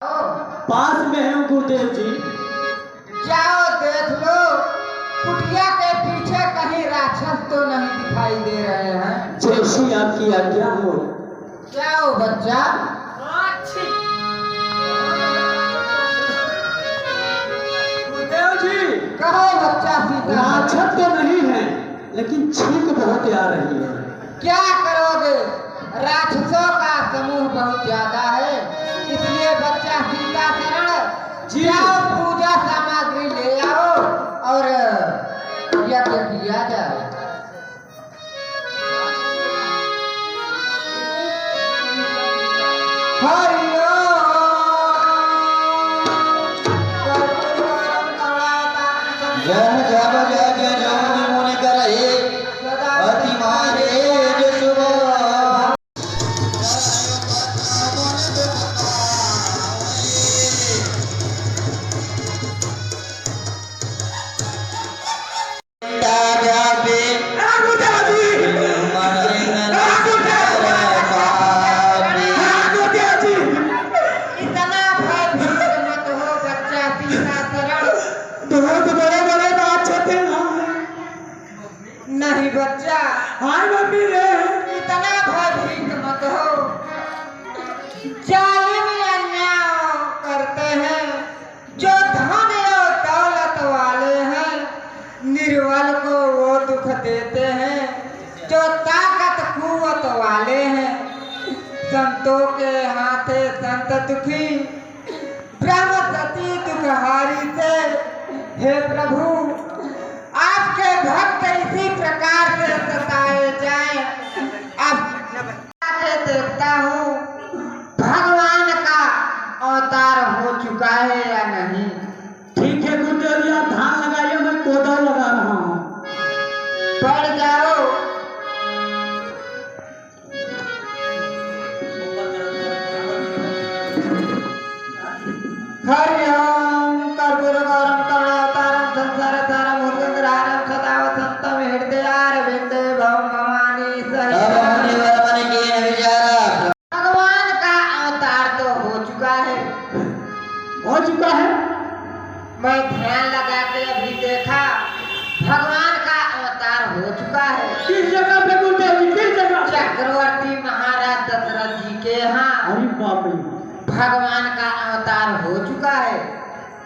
पास में है गुरुदेव जी। जाओ देख लो, कुटिया के पीछे कहीं राक्षस तो नहीं दिखाई दे रहे हैं। जैसी आपकी आज्ञा हो। जाओ बच्चा। गुरुदेव जी कहो बच्चा। सीता राक्षस तो नहीं है, लेकिन छींक बहुत आ रही है। क्या करोगे, राक्षसों का समूह बहुत ज्यादा है, इसलिए बच्चा सीता शरण जाओ, पूजा सामग्री ले आओ और यज्ञ किया जाए। नहीं बच्चा, हाय मम्मी रे, इतना भयभीत मत हो। जालिम अन्याय करते हैं जो धन और दौलत वाले हैं, निर्बल को वो दुख देते हैं जो ताकत कुवत वाले हैं। संतों के हाथे संत दुखी, ब्रह्म सती दुखहारी से। हे प्रभु, आपके भक्त इसी प्रकार से सताए जाएं। अब देखता हूँ भगवान का अवतार हो चुका है या नहीं। ठीक है गुरुदेव जी, आप धान लगाइए, मैं कोदा लगा रहा हूँ। पढ़ जाओ। हरि ओम कर्पूरगौरम करुणावतारम संसारसारम मुकुंदहारम सदा वसंतम हृदयारविंदे भवमानि भगवान का अवतार तो हो चुका है। हो चुका है? मैं ध्यान लगा के अभी देखा, भगवान का अवतार हो चुका है। किस जगह पे गुरुदेव जी, किस जगह? चक्रवर्ती महाराज दशरथ जी के यहाँ। अरे बाप रे, भगवान का अवतार हो चुका है।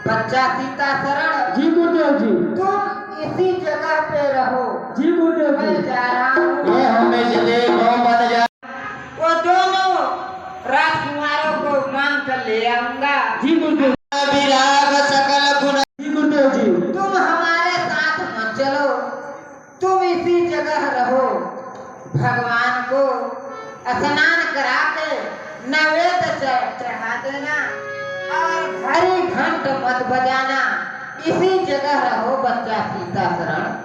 बच्चा सीता शरण जी गुरुदेव जी, तुम इसी जगह पे रहो। जी गुरुदेव जी, मैं जा रहा हूँ। ये हमें चले बन जा। वो दोनों राजकुमारों को मांग कर ले आऊंगा। जी गुरुदेव सकल गुण। जी गुरुदेव जी, तुम हमारे साथ मत चलो, तुम इसी जगह रहो। भगवान को स्नान करा के नैवेद्य चढ़ा देना और घड़ी घंट मत बजाना, इसी जगह रहो बच्चा सीता शरण।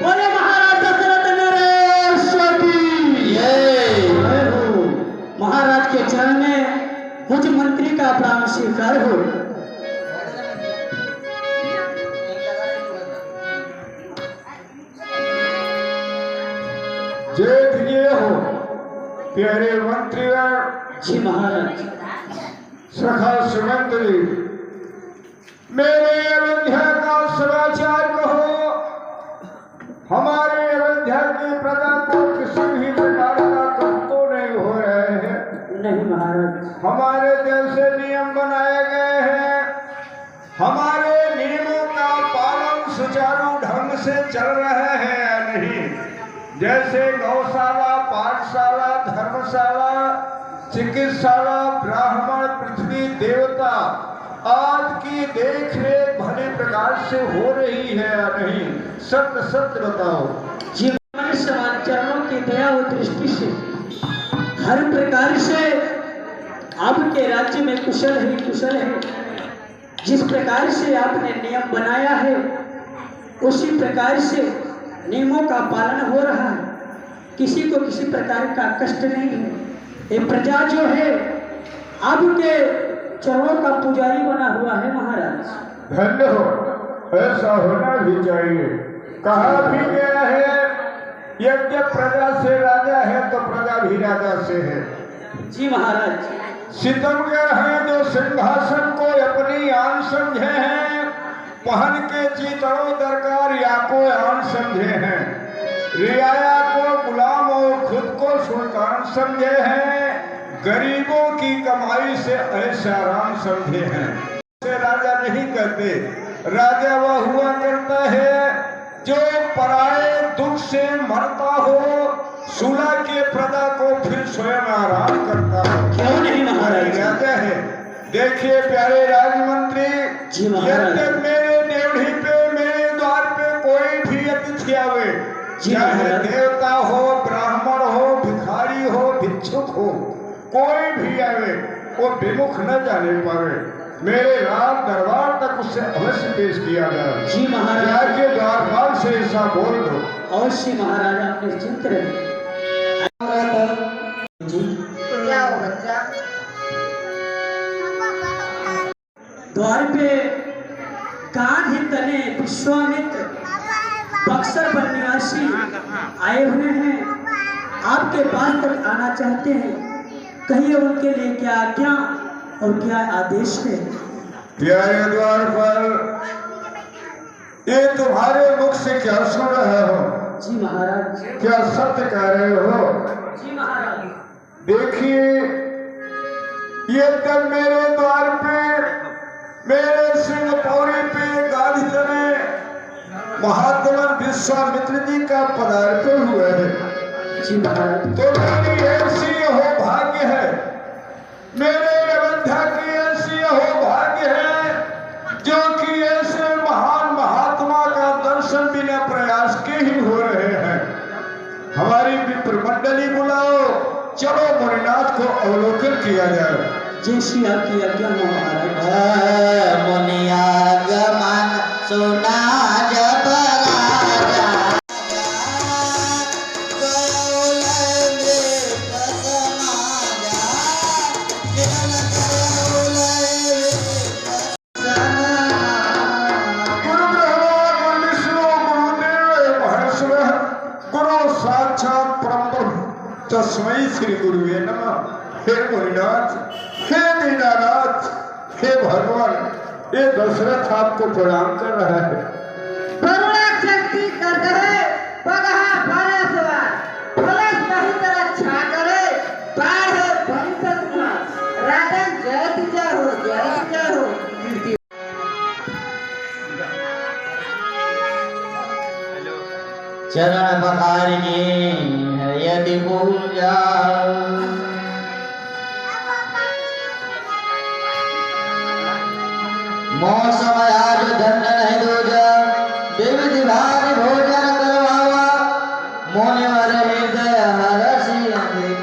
बोले महाराज दशरथ नरेश्वर की जय। महाराज के चरण में मुझ मंत्री का प्राण स्वीकार हो। जेठ ये हो प्यारे मंत्रीगण। जी महाराज। सखा सुमंत्री, मेरे अयोध्या का समाचार कहो। हमारे अयोध्या की प्रजा को किसी भी प्रकार का कष्ट तो नहीं हो रहे हैं। नहीं महाराज, हमारे जैसे नियम बनाए गए हैं, हमारे नियमों का पालन सुचारू ढंग से चल रहा है या नहीं। जैसे गौशाला, पाठशाला, धर्मशाला, चिकित्साला, ब्राह्मण, पृथ्वी देवता आज की देख रेख भले प्रकार से हो रही है या नहीं, सत्य सत्य बताओ। जीवन समान चरणों की दया और दृष्टि से हर प्रकार से आपके राज्य में कुशल ही कुशल है। जिस प्रकार से आपने नियम बनाया है, उसी प्रकार से नियमों का पालन हो रहा है। किसी को किसी प्रकार का कष्ट नहीं है। ये प्रजा जो है आपके चरणों का पुजारी बना हुआ है महाराज। धन्य हो, ऐसा होना भी चाहिए। कहा भी गया है यज्ञ प्रजा से राजा है तो प्रजा भी राजा से है। जी महाराज। सितमगर हैं जो सिंहासन को अपनी आन समझे हैं, पहन के चीतड़ों दरकार या को आन समझे हैं, रियाया को गुलाम और खुद को सुल्तान समझे हैं, गरीबों की कमाई से ऐसा आराम समझे हैं। से राजा नहीं करते, राजा वह हुआ करता है जो पराए दुख से मरता हो, सुलह के प्रजा को फिर स्वयं आराम करता हो। क्यों नहीं महाराज? राजा है। देखिए प्यारे राजमंत्री, यद्यपि मेरे ड्योढ़ी पे मेरे द्वार पे कोई भी अतिथि आवे, चाहे देवता हो, ब्राह्मण हो, भिखारी हो, भिक्षुक हो, कोई भी आवे वो विमुख न जाने पावे। मेरे राज दरबार तक उससे अवश्य पेश किया गया। जी महाराज। के द्वारपाल से ऐसा बोल दो। अवश्य महाराज, आप निश्चिंत रहिए। क्या हो बच्चा? द्वार पे कान ही तने विश्वामित्र बक्सर वन निवासी आए हुए हैं, आपके पास तक आना चाहते हैं। कहिए उनके लिए क्या आज्ञा और क्या आदेश है? प्यारे द्वार पर ये तुम्हारे मुख से क्या सुन रहे हो? जी महाराज। क्या सत्य कह रहे हो? जी महाराज। देखिए ये तब मेरे द्वार पे मेरे सिंह पौड़ी पे गाड़ी तने महात्मा विश्वामित्र जी का पदार्पण हुआ है। जी महाराज। तो मेरी ऐसी हो भाग्य है, मेरे अयोध्या की ऐसी हो भाग्य है जो कि ऐसे महान महात्मा का दर्शन बिना प्रयास के ही हो रहे हैं। हमारी विप्र मंडली बुलाओ, चलो मुनिनाथ को अवलोकन किया जाए। जैसी आपकी आज्ञा हो महाराज। मुनियागमन सुना जब राजा, तस्मै श्री गुरुवे नमः। हे मुनिनाथ, हे दीनानाथ, हे भगवान, ये दशरथ आपको प्रणाम कर रहा है। करुणा शक्ति कर दे पगहा परसवार, फलस बहुत रक्षा करे, बाढ़ भंसस राजन जय हो, जय हो। चरण पखारिनी है यदि पूजा, मौसम आज धन नहीं दूजा, विविध भाग भोजन करवावा, मुनिवर हृदय हरसि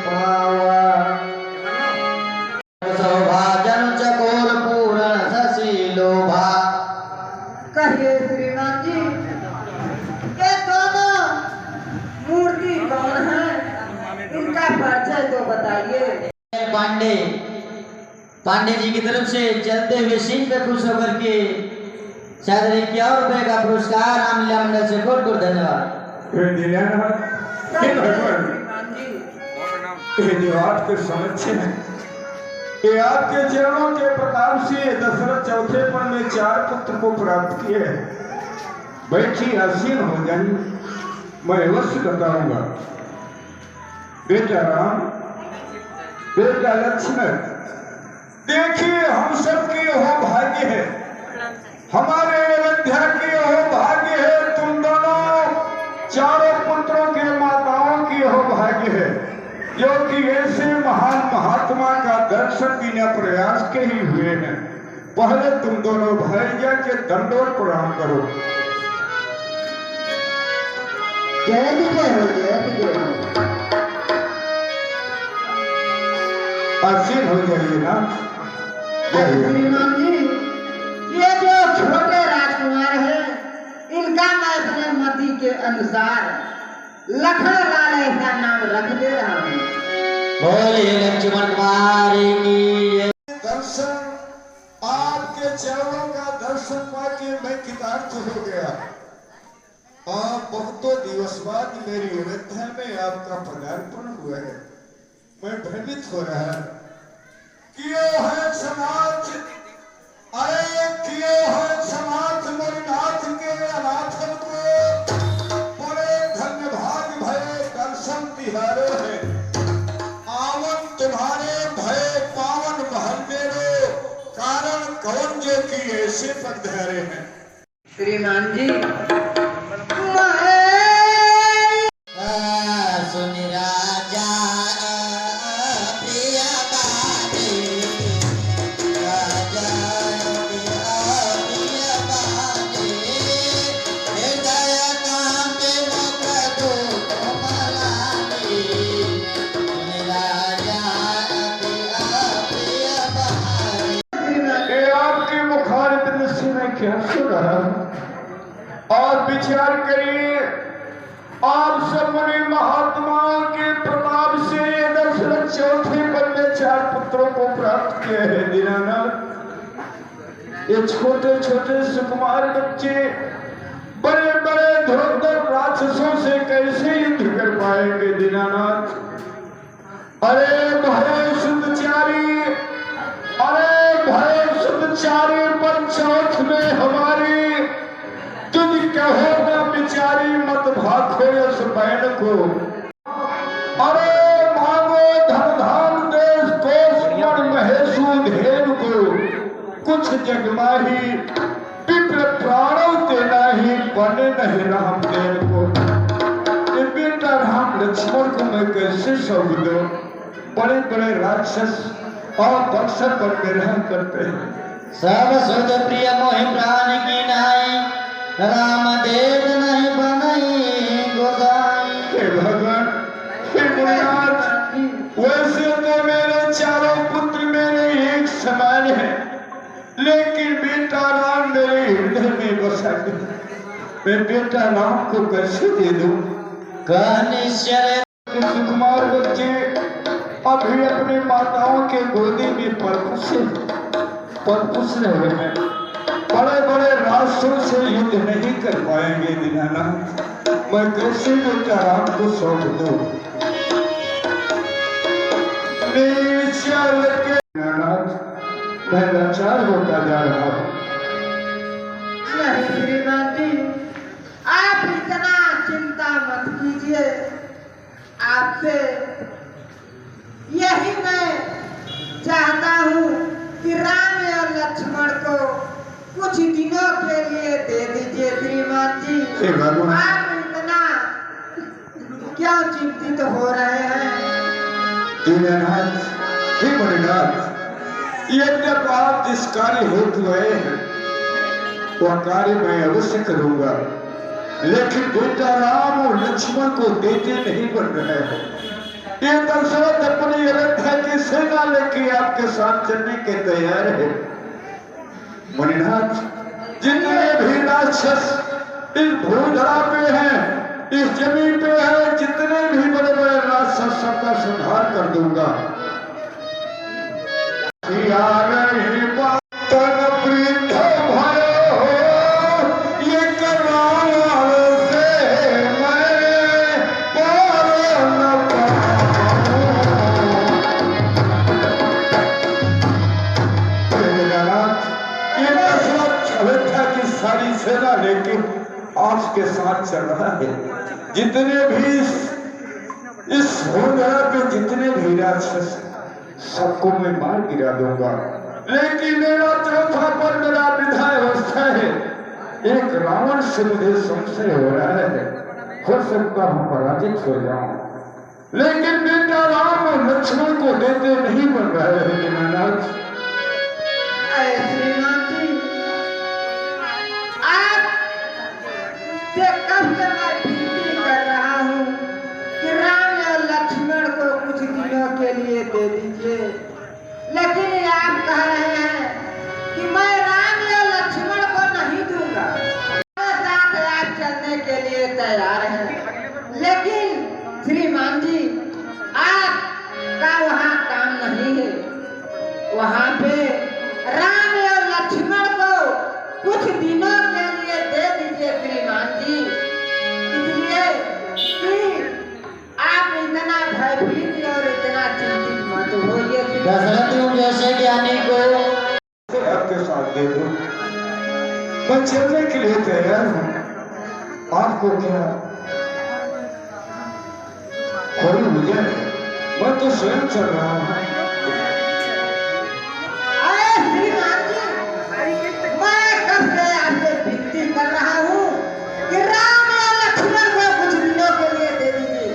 पावा, सौभाजन चकोर पूर्ण शशि लोभा। कहिए श्रीमान जी, ये दोनों मूर्ति कौन है? इनका परिचय तो बताइए। पांडे जी की तरफ से चलते हुए सिंह पे खुश होकर के शायद 51 रुपए का पुरस्कार राम लीला मंडल से कोट कोट धन्यवाद। के समक्ष ये आपके चरणों के प्रताप से दशरथ चौथे पन में 4 पुत्र को प्राप्त किए। बैठी आसीन हो जाइए, मैं अवश्य बताऊंगा। बेटा राम, बेटा लक्ष्मण, देखिए हम सबकी हो भाग्य है, हमारे अयोध्या की हो भाग्य है, तुम दोनों चारों पुत्रों के माताओं की हो भाग्य है, जो कि ऐसे महान महात्मा का दर्शन बिना प्रयास के ही हुए हैं। पहले तुम दोनों भाई जाके दंडोत प्रणाम करो। जय हो। आसीन हो जाइए ना। श्रीमान जी, ये जो छोटे राजकुमार हैं, इनका मैं अपने मति के अनुसार लखन लाल ऐसा नाम रख दे रहा हूँ। बोले लक्ष्मण कुमार की दर्शन, आपके चरणों का दर्शन पाके मैं कृतार्थ हो गया। आप बहुतों दिवस बाद मेरी अयोध्या में आपका पदार्पण हुआ है। मैं भ्रमित हो रहा, कियो है समाज, अरे कियो है समाज मणिनाथ के अनाथन को, बड़े धन्य भाग भय दर्शन तिहारे हैं। आवन तुम्हारे भय पावन महल मेरो, कारण कौन जो की ऐसे पगधारे हैं। श्रीमान जी सुन राजा प्रिय बाजे, राजा प्रिय बाजे, हृदय कांपे मुख दुख मलाने। सुन राजा प्रिय बाजे। ये आपके मुखारबिंद से मैं क्या सुन रहा हूं? और विचार करिए, आप सब मुनि महात्माओं के प्रताप से दशरथ चौथे पद में 4 पुत्रों को प्राप्त किए हैं। दीनानाथ, ये छोटे छोटे सुकुमार बच्चे बड़े बड़े धुरंधर राक्षसों से कैसे युद्ध कर पाएंगे दीनानाथ? अरे भय सुदचारी, अरे भय सुदचारी पंचौथ में हमारी, तुझ कहो ना बिचारी मत भागो इस बैन को। अरे मांगो धन धाम देश कोष महेशु धेनु को, कुछ जगमाही विप्र प्राणों देना ही बने नहीं राम देन को। ये बेटा राम लक्ष्मण को मैं कैसे सौंप दूं? बड़े बड़े राक्षस और बक्सर पर ग्रह करते हैं। सब सुध प्रिय मोहि प्राण की नाई, राम देव नहीं बनाई गोसाई। हे भगवान, हे गुरुनाथ, वैसे तो मेरे चारों पुत्र मेरे एक समान हैं, लेकिन बेटा राम मेरे हृदय में बसा गया। मैं बेटा राम को कैसे दे दूं? कनिश्चर सुकुमार बच्चे अभी अपने माताओं के गोदी में पलपुस रहे हैं। बड़े बड़े राष्ट्रों से युद्ध नहीं कर पाएंगे दीनानाथ, मैं कैसे बेटा राम को सौंप दूं? चल के दीनानाथ, मैं लाचार होता जा रहा हूं। नहीं श्रीमान जी, आप इतना चिंता मत कीजिए। आपसे यही मैं चाहता हूँ कि राम और लक्ष्मण को कुछ दिनों के लिए दे दीजिए श्रीमान जी। हे भगवान, आप इतना क्यों चिंतित हो रहे हैं? दीनानाथ, हे मणिनाथ, यद्यप आप जिस कार्य हेतु आए हैं वह कार्य मैं अवश्य करूंगा, लेकिन बेटा राम और लक्ष्मण को देते नहीं बन रहे हैं। ये दशरथ अपनी अयोध्या की सेना लेके आपके साथ चलने के तैयार है। मणिनाथ, जितने भी राक्षस इस भूधरा पे हैं, इस जमीन पे है, जितने भी बड़े बड़े राक्षस सबका संहार कर दूंगा। सारी सेना लेके आपके साथ चल रहा है। जितने भी इस भूधरा पे जितने भी राक्षस सबको मैं मार गिरा दूंगा, लेकिन मेरा चौथा पर मेरा विधाय अवस्था है। एक रावण से मुझे संशय हो रहा है, हो सकता हूं पराजित हो जाऊं, लेकिन बेटा राम और लक्ष्मण को देते नहीं बन रहे हैं दीनानाथ। श्रीमान जी, आप से कब से मैं विनती कर रहा हूँ कि राम और लक्ष्मण को कुछ दिनों के लिए दे दीजिए, लेकिन आप कह रहे हैं कि मैं राम और लक्ष्मण को नहीं दूंगा। मेरे साथ आप चलने के लिए तैयार हैं, लेकिन श्रीमान जी आपका वहाँ काम नहीं है। वहाँ पे राम और लक्ष्मण को कुछ दिनों के लिए दे दीजिए श्रीमान जी, इसलिए कि आप इतना भयभीत और इतना चिंतित मत होइए। दशरथ तुम जैसे ज्ञानी को आपके साथ दे दो, मैं चलने के लिए तैयार हूँ। आपको क्या कोई मुझे, मैं तो स्वयं चल रहा हूँ। अरे श्रीमान जी, मैं कब से आपसे विनती कर रहा हूँ कि राम और लक्ष्मण को कुछ दिनों के लिए दे दीजिए,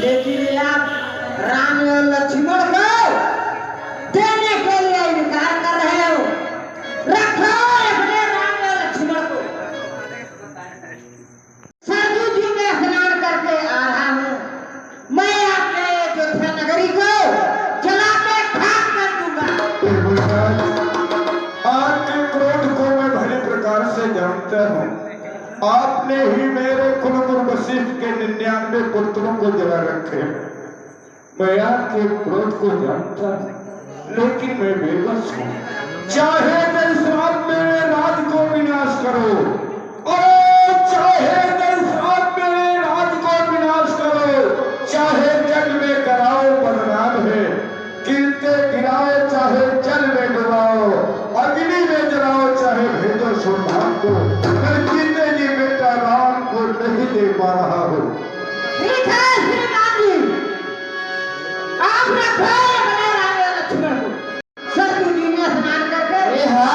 लेकिन आप राम और लक्ष्मण को देने के लिए इनकार कर रहे हो। रखो अपने राम और लक्ष्मण को। सरजू जी में स्नान करके आ रहा हूँ, मैं आपके अयोध्या नगरी को जला के खाक कर दूंगा। आपके क्रोध को मैं भली प्रकार से जानता हूँ। आपने ही मेरे कुलगुरु वशिष्ठ के 99 पुत्रों को जला रखे। मैं आपके क्रोध को जानता हूँ, लेकिन मैं बेबस हूँ। चाहे मेरे साथ मेरे राज को विनाश करो, और चाहे मेरे साथ मेरे राज को विनाश करो, चाहे जग में कराओ बदनाम है, कीर्ते गिराओ चाहे जल में डुबाओ, अग्नि में जलाओ चाहे भेजो सुल्तान को, मैं जीते जी बेटा राम को नहीं दे पा रहा हूँ। ठीक है श्रीमान जी, आप रखो अपने राम और लक्ष्मण को। सरजू जी में स्नान करके रखो।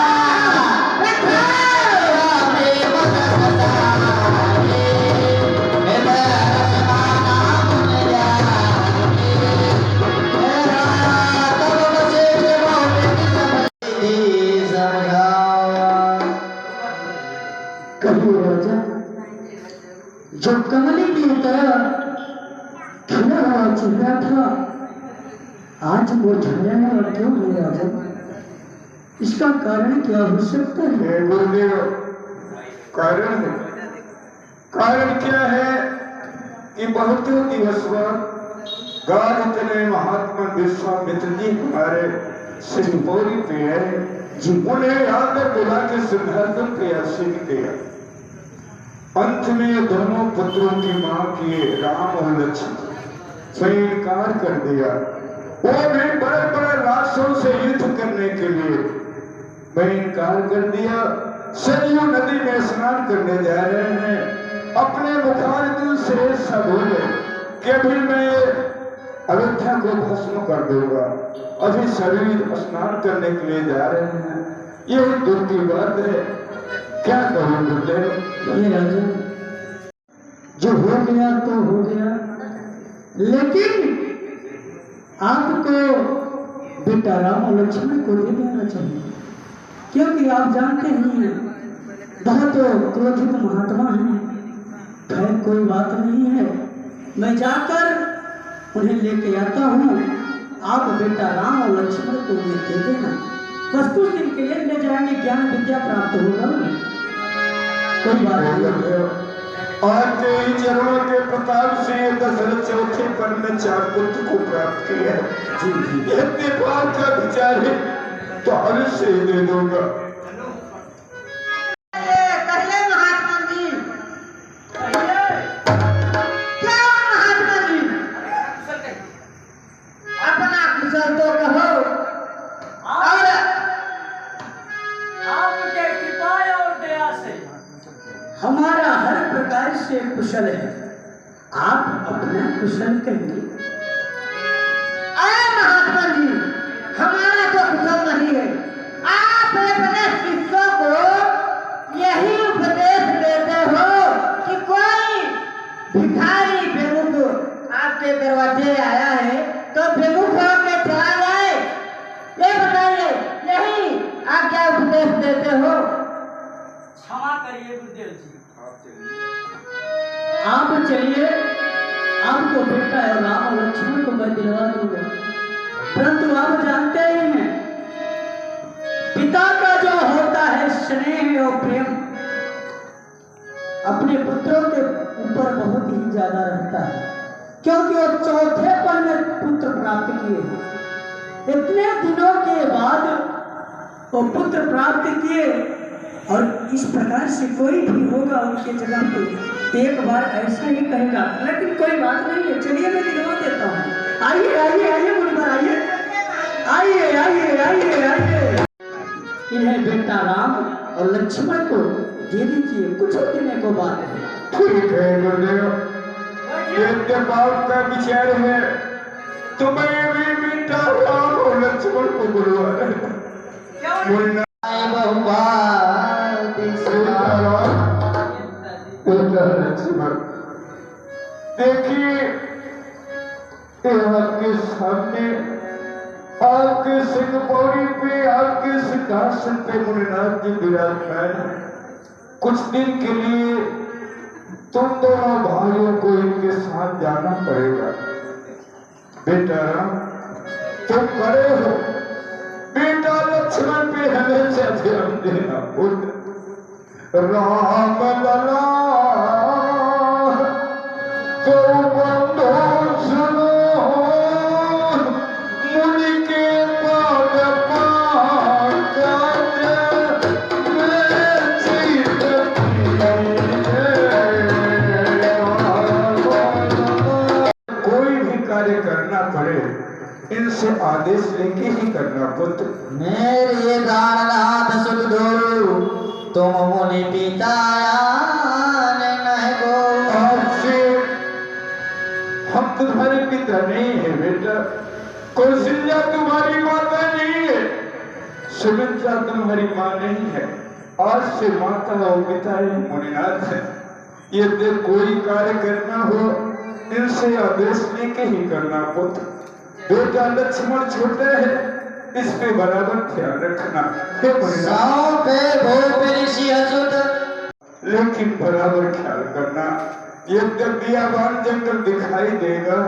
कभी राजा जो कमली की तरह खिला हुआ चेहरा था, आज वो झुर्रियां और क्यों है राजा? इसका कारण क्या हो सकता है? हे गुरुदेव, कारण है। कारण क्या है कि बहुत दिवस बाद गार इतने महात्मा विश्वामित्र जी हमारे सिंहपुरी पे है जी, उन्हें आकर बुला के सिद्धार्थन पे आशीष दिया। अंत में दोनों पुत्रों की मां की राम और लक्ष्मण से इनकार कर दिया। वो भी बड़े बड़े राक्षसों से युद्ध करने के लिए मैं इनकार कर दिया। सरयू नदी में स्नान करने जा रहे हैं। अपने मुखारबिंद से सब बोले कि अभी मैं अयोध्या को भस्म कर दूंगा। अभी शरीर स्नान करने के लिए जा रहे हैं। यही दुख की बात है, क्या करूं गुरुदेव? ये राजा, जो हो गया तो हो गया, लेकिन आपको बेटा राम और लक्ष्मण को दे देना चाहिए, क्योंकि आप जानते हैं बहुत क्रोधित महात्मा हैं। खैर कोई बात नहीं है, मैं जाकर उन्हें लेके आता हूँ। आप बेटा राम और लक्ष्मण को उन्हें दे देना, बस कुछ दिन के लिए ले जाएंगे, ज्ञान विद्या प्राप्त होगा उन्हें, कोई बात नहीं। आपके ही चरणों के प्रताप से दशरथ चौथे पद में 4 पुत्र को प्राप्त किया है। यदि बात का विचार है तो अवश्य ही दे दूंगा। कहिए महात्मा जी, क्या महात्मा जी, अपना कुशल तो कहो। और आपके कृपा और दया से हमारा हर प्रकार से कुशल है, आप अपना कुशल कहिए। अरे महात्मा जी, हमारा तो कुशल नहीं है। आप अपने शिष्यों को यही उपदेश देते हो कि कोई भिखारी बेमुख आपके दरवाजे आया है तो बेमुख होकर चला जाए, ये बताइए, यही आप क्या उपदेश देते हो? क्षमा करिए गुरुदेव जी, आप चलिए, आपको बेटा और राम और लक्ष्मण को मैं दिलवा दूंगा। परंतु आप जानते ही हैं, पिता का जो होता है स्नेह और प्रेम, अपने पुत्रों के पर बहुत ही ज्यादा रहता है, क्योंकि वो चौथे पल में पुत्र प्राप्त किए। इतने दिनों के बाद वो पुत्र प्राप्त किए, और इस प्रकार से कोई भी होगा उनके जगह पे तो एक बार ऐसा ही कहेगा। लेकिन कोई बात नहीं है, चलिए मैं दिलवा देता हूँ। आइए आइए आइए मुनिवर, आइए आइए आइए आइए आइए। इन्हें बेटा राम और लक्ष्मण को दे दीजिए, कुछ देने को बात है। ठीक है गुरुदेव, ये बात का विचार है, तुम्हें भी बेटा राम और लक्ष्मण को बुलवा रहे। लक्ष्मण देखिए, आपके सामने आपके सिंह पौड़ी पे, आपके सिंहासन पे मुनिनाथ जी विराजमान है। कुछ दिन के लिए तुम दोनों भाइयों को इनके साथ जाना पड़ेगा। बेटा राम, तुम बड़े हो, बेटा लक्ष्मण पे हमेशा ध्यान देना। पुत्र राम लला तो बंधु सुनो, मुनि के पद कोई भी कार्य करना पड़े, इनसे आदेश लेके ही करना। पुत्र मेरे प्राणनाथ सुख दो, तुम मुनि पिता नहीं गो। आपसे हम तुम्हारे पिता नहीं है बेटा, कौशल्या तुम्हारी माता नहीं है, सुमित्रा तुम्हारी माँ नहीं है। आज से माता और पिता ही मुनिनाथ है। यदि कोई कार्य करना हो, इनसे आदेश लेके ही करना। पुत्र बेटा लक्ष्मण छोटे है, इस पे बराबर ध्यान रखना। हे मुनिनाथ, लेकिन बराबर ख्याल करना। यद्यपि बियाबान जंगल दिखाई देगा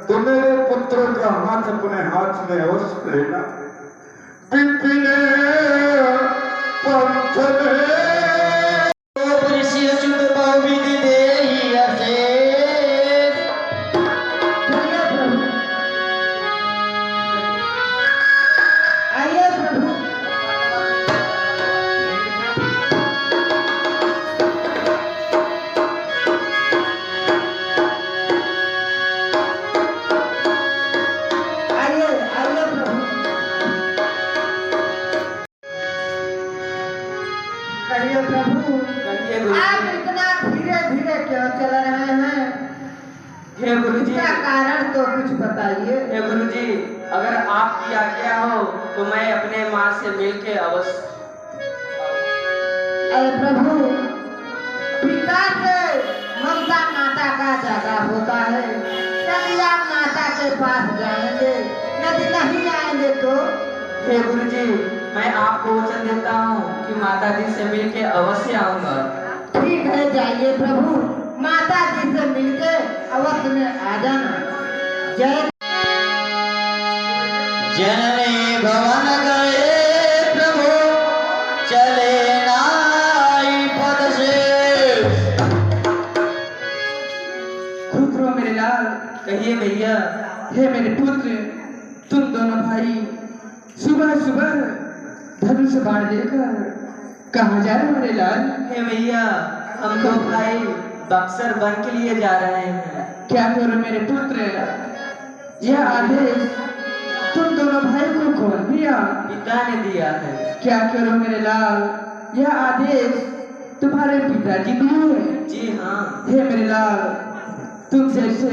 तो मेरे पुत्रों का हाथ अपने हाथ में अवश्य लेना। पिपिने पंथले आप इतना धीरे धीरे क्यों चल रहे हैं? हे गुरुजी, इसका कारण तो कुछ बताइए। हे गुरुजी, अगर आपकी आज्ञा हो तो मैं अपने माँ से मिलके अवश्य। अरे प्रभु, पिता से ममता माता का ज्यादा होता है। यदि आप माता के पास जाएंगे, यदि नहीं आएंगे तो? हे गुरुजी, मैं आपको वचन देता हूँ कि माता जी से मिलके अवश्य आऊंगा। ठीक है, जाइए प्रभु, माता जी से मिलके अवश्य में आ जाना। जय जननी भवन गए प्रभु, चले नाई पद से। खुद रहो मेरे लाल। कहिए भैया। हे मेरे पुत्र, तुम दोनों भाई सुबह सुबह धनुष बाण लेकर कहाँ जा रहे हो मेरे लाल? हे भैया, हम दो भाई बक्सर वन के लिए जा रहे हैं। क्या करो मेरे पुत्र, यह आदेश तुम दोनों भाई को कौन दिया? पिता ने दिया है। क्या करो मेरे लाल, यह आदेश तुम्हारे पिताजी दिए हैं? जी हाँ। हे मेरे लाल, तुम जैसे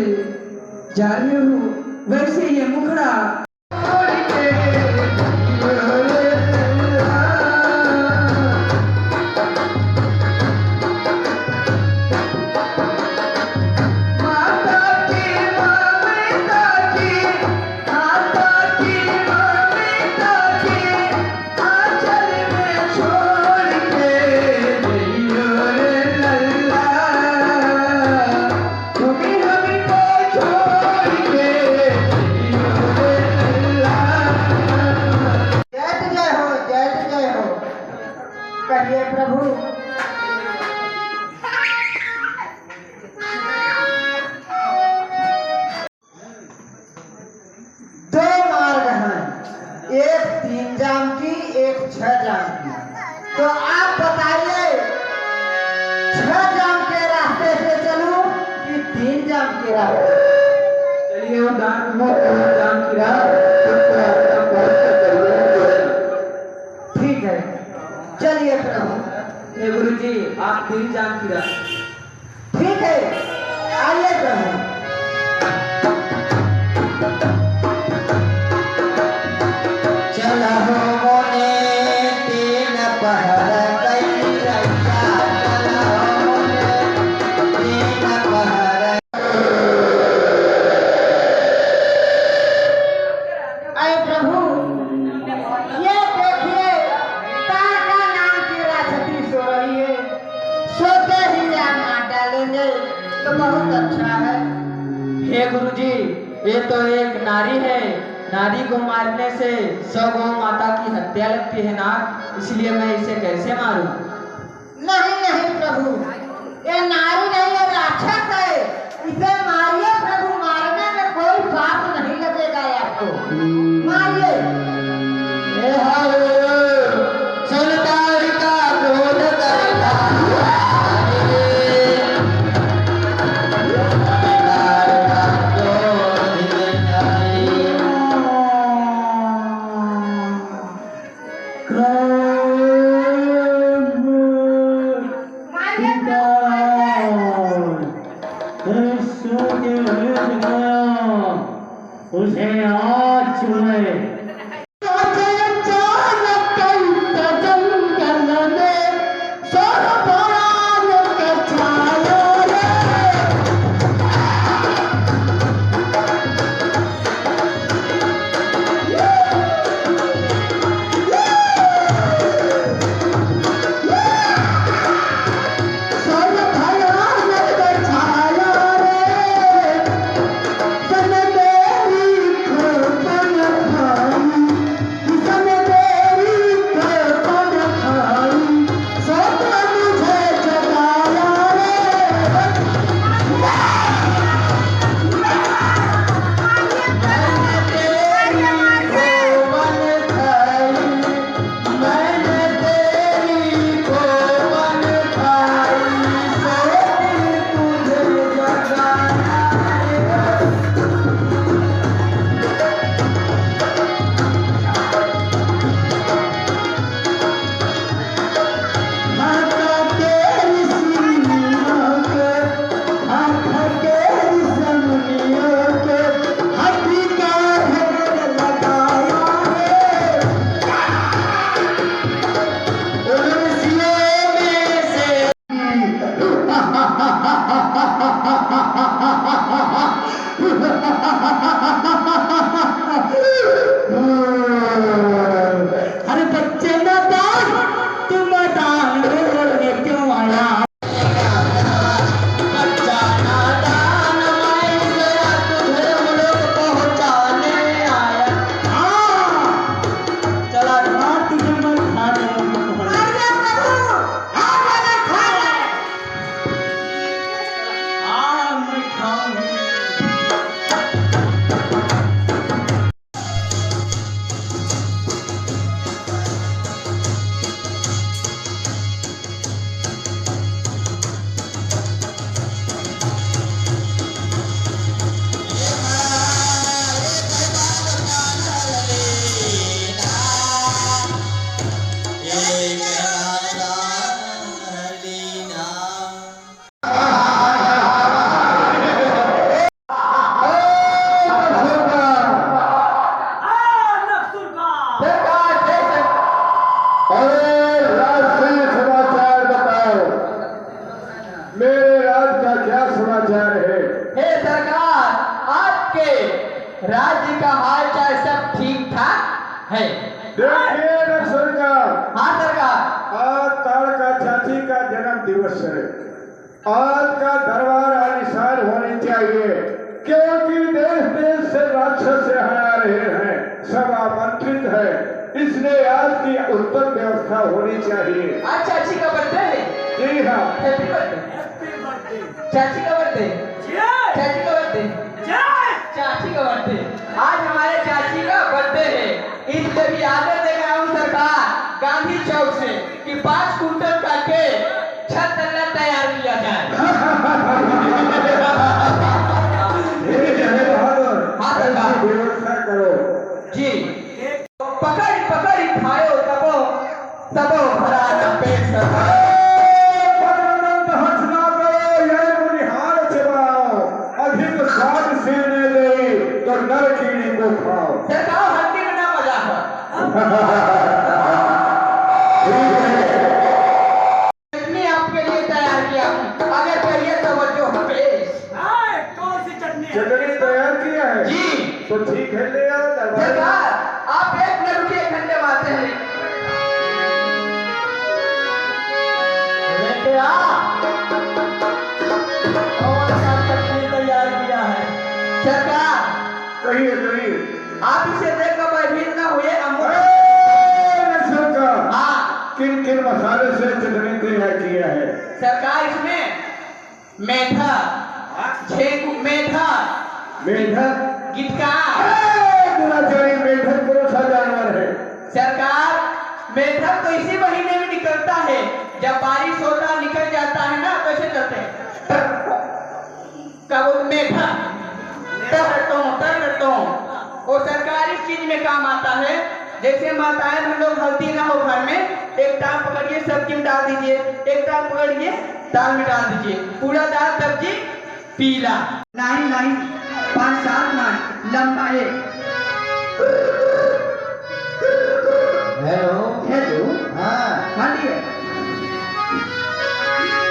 जा रहे हो वैसे ये मुखड़ा छोड़ के 6 जाम की। तो आप बताइए 6 जाम के रास्ते से चलूं कि 3 जाम के रास्ते? चलिए वो दाम की राह तुमको रास्ता पहुंच कर करिए। ठीक है, चलिए प्रभु। हे गुरु जी, आप 3 जाम की राह। ठीक है, आइए प्रभु। चला हो मोने 3 पहर कई रैया, चला हो मोने 3 पहर। अरे प्रभु, ये देखिए तार का नाम की राक्षसी सो रही है। सोते ही जान मार डालेंगे तो बहुत अच्छा है। हे गुरु जी, ये तो एक नारी है। नारी को मारने से 100 गौ माता की हत्या लगती है ना, इसलिए मैं इसे कैसे मारूं? नहीं नहीं प्रभु, ये नारी नहीं है, राक्षस है। इसे मारिए प्रभु, मारने में कोई पाप नहीं लगेगा आपको। मारिए। ए हाय सुल्तान का क्रोध करता उसे आज चुने। राज्य का हाल चाल सब ठीक ठाक है। देखिए न सरकार, हाँ सरकार, आज ताड़का चाची का जन्म दिवस है। आज का दरबार आलिशान होनी चाहिए, क्योंकि देश देश से राक्षस यहाँ आ रहे हैं, सब आमंत्रित है, इसलिए आज की उत्तम व्यवस्था होनी चाहिए। आज चाची का बर्थडे है। जी हाँ, हैप्पी बर्थडे। चाची का बर्थडे, चाची का बर्थडे, चाची का बर्थडे। आज हमारे चाची का बर्थडे है, इसलिए भी आदर दे रहा हूँ सरकार। गांधी चौक से कि 5 कुंटल काटे छत तल्ला तैयार किया जाए। हाँ सरकार, व्यवस्था करो जी। पकड़ पकड़ खाओ तबो तबो भरा का पेट सरकार। हंसना करो, यह मुनिहार चलाओ, अधिक स्वाद सेने दे तो नर कीड़ी को खाओ। सरकार हल्दी में ना मजा है। चटनी आपके लिए तैयार किया, अगर करिए तवज्जो पेश। कौन सी चटनी है? चटनी तैयार किया है जी तो ठीक है, ले आओ दरबार। सरकार, आप 1 मिनट रुकिए, घंटे बातें हैं। लेके आ। कौन सा चटनी तैयार किया है? सरकार, कहिए कहिए। आप इसे देखकर भयभीत ना हुए। हाँ किन किन मसाले से चटनी तैयार किया है? सरकार, इसमें मेधा, झेंगू मेधा, मेढक गिटका। दुराचारी मेढक कौन सा जानवर है? सरकार, मेढक तो इसी महीने में निकलता है, जब बारिश होता निकल जाता है ना, कैसे करते हैं? कब मेढक टो वो सरकार इस चीज में काम आता है। जैसे माताएं हम लोग हल्दी ना हो घर में, एक टांग पकड़िए सब्जी में डाल दीजिए, एक टांग पकड़िए दाल में डाल दीजिए, पूरा दाल सब्जी पीला। 9 9 5 7 9 लंबा है। हेलो हेलो, हाँ हाँ जी,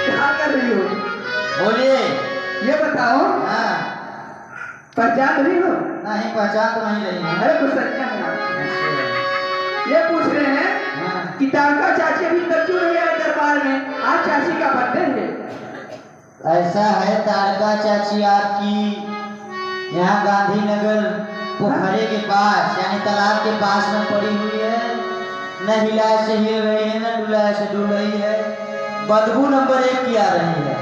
क्या कर रही हो? बोलिए। ये बताओ, हाँ पहचान रही हो? नहीं, पहचान तो नहीं रही है। अरे कुछ सच्चा है। ये पूछ रहे हैं हाँ। कि तारका चाची अभी तक क्यों नहीं आए दरबार में? आज चाची का बर्थडे है। ऐसा है, तारका चाची आपकी यहाँ गांधीनगर पोखरे के पास यानी तालाब के पास में पड़ी हुई है। न हिलाए से हिल रही है, न डुलाए से डुल रही है, बदबू नंबर 1 की आ रही है।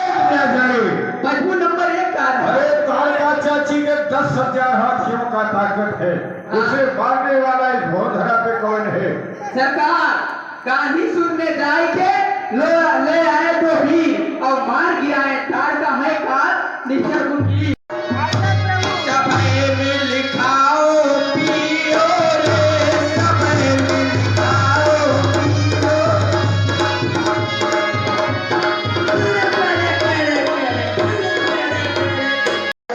क्या जाने? बदबू नंबर 1 का है। अरे तारका चाची के 10,000 हाथियों का ताकत है, उसे मारने वाला इस भोधरा पे कौन है? सरकार, गांधी सुनने जाए के ले आए तो ही और मार गिरा है तारका है कार निश्चर उनकी।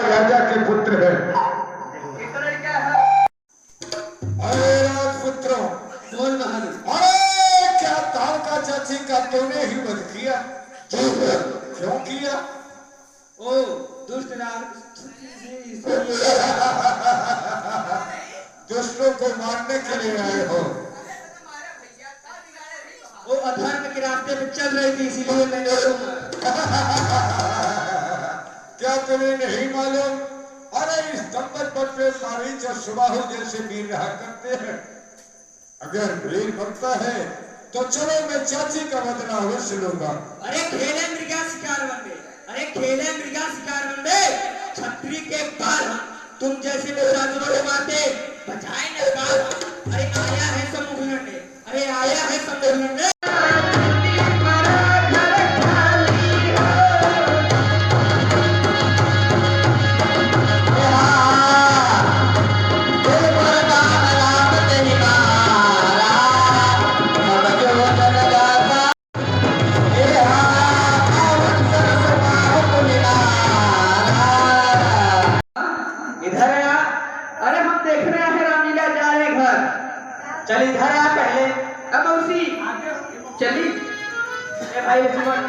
राजा के पुत्र है। अरे राजपुत्रों, अरे क्या तारका चाची का तूने ही वध किया? क्यों किया? ओ दुष्ट दुष्टों को मारने के लिए आए हो? वो अधर्म के रास्ते पे चल रही थी, इसीलिए मैंने क्या तुम्हें नहीं मालूम? अरे इस दंपत पर पे मारीच और सुबाहु जैसे वीर रहा करते हैं। अगर वीर बनता है तो चलो मैं चाची का बदला अवश्य लूंगा। अरे खेले मृगा शिकार बन गए, अरे खेले मृगा शिकार बन गए। छतरी के बाल हम तुम जैसे बेचारों के बातें बचाए न काल। अरे आया है सब मुगलने, अरे आया है सब मुगलने। चल इधर आ पहले। अब उसी चली। ए भाई जीवन